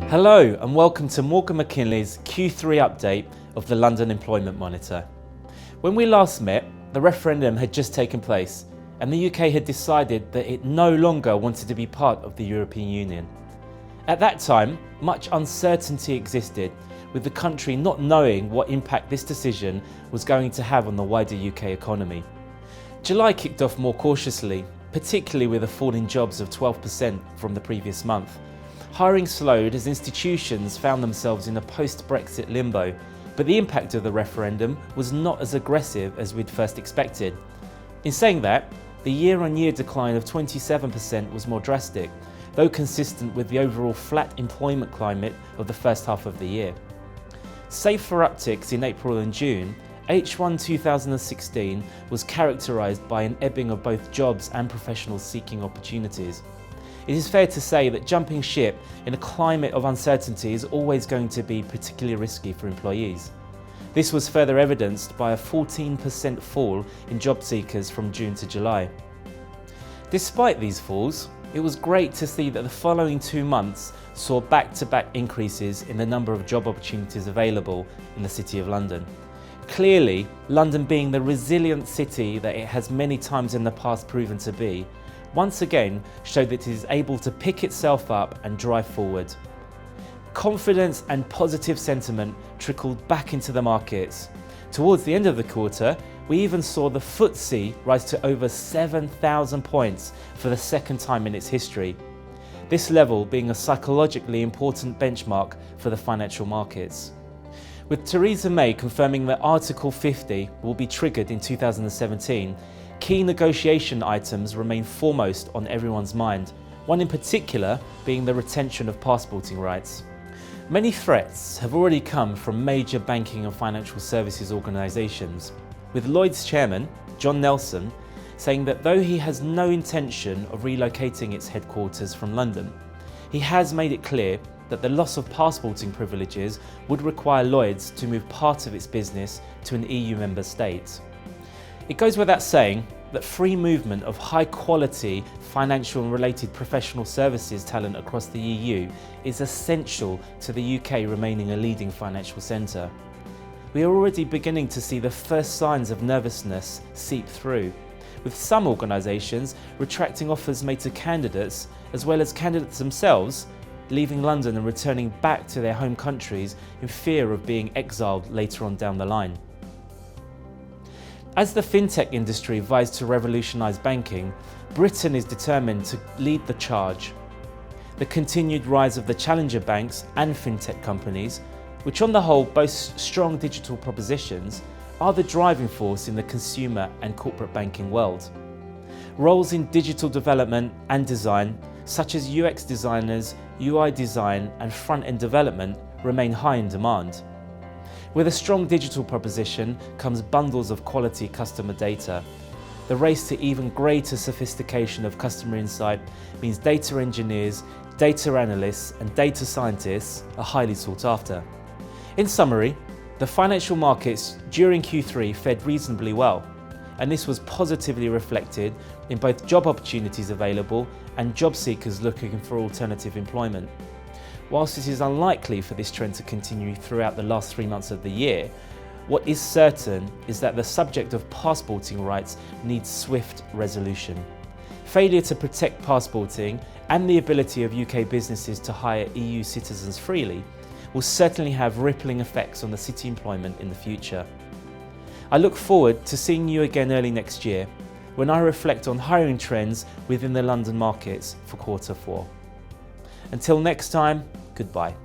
Hello and welcome to Morgan McKinley's Q3 update of the London Employment Monitor. When we last met, the referendum had just taken place and the UK had decided that it no longer wanted to be part of the European Union. At that time, much uncertainty existed, with the country not knowing what impact this decision was going to have on the wider UK economy. July kicked off more cautiously, particularly with a fall in jobs of 12% from the previous month. Hiring slowed as institutions found themselves in a post-Brexit limbo, but the impact of the referendum was not as aggressive as we'd first expected. In saying that, the year-on-year decline of 27% was more drastic, though consistent with the overall flat employment climate of the first half of the year. Save for upticks in April and June, H1 2016 was characterised by an ebbing of both jobs and professionals seeking opportunities. It is fair to say that jumping ship in a climate of uncertainty is always going to be particularly risky for employees. This was further evidenced by a 14% fall in job seekers from June to July. Despite these falls, it was great to see that the following 2 months saw back-to-back increases in the number of job opportunities available in the City of London. Clearly, London, being the resilient city that it has many times in the past proven to be, once again showed that it is able to pick itself up and drive forward. Confidence and positive sentiment trickled back into the markets. Towards the end of the quarter, we even saw the FTSE rise to over 7,000 points for the second time in its history. This level being a psychologically important benchmark for the financial markets. With Theresa May confirming that Article 50 will be triggered in 2017, key negotiation items remain foremost on everyone's mind, one in particular being the retention of passporting rights. Many threats have already come from major banking and financial services organisations, with Lloyds chairman, John Nelson, saying that though he has no intention of relocating its headquarters from London, he has made it clear that the loss of passporting privileges would require Lloyds to move part of its business to an EU member state. It goes without saying that free movement of high-quality financial and related professional services talent across the EU is essential to the UK remaining a leading financial centre. We are already beginning to see the first signs of nervousness seep through, with some organisations retracting offers made to candidates, as well as candidates themselves leaving London and returning back to their home countries in fear of being exiled later on down the line. As the fintech industry vies to revolutionise banking, Britain is determined to lead the charge. The continued rise of the challenger banks and fintech companies, which on the whole boast strong digital propositions, are the driving force in the consumer and corporate banking world. Roles in digital development and design, such as UX designers, UI design and front-end development, remain high in demand. With a strong digital proposition comes bundles of quality customer data. The race to even greater sophistication of customer insight means data engineers, data analysts and data scientists are highly sought after. In summary, the financial markets during Q3 fared reasonably well, and this was positively reflected in both job opportunities available and job seekers looking for alternative employment. Whilst it is unlikely for this trend to continue throughout the last 3 months of the year, what is certain is that the subject of passporting rights needs swift resolution. Failure to protect passporting and the ability of UK businesses to hire EU citizens freely will certainly have rippling effects on the city employment in the future. I look forward to seeing you again early next year when I reflect on hiring trends within the London markets for Q4. Until next time, goodbye.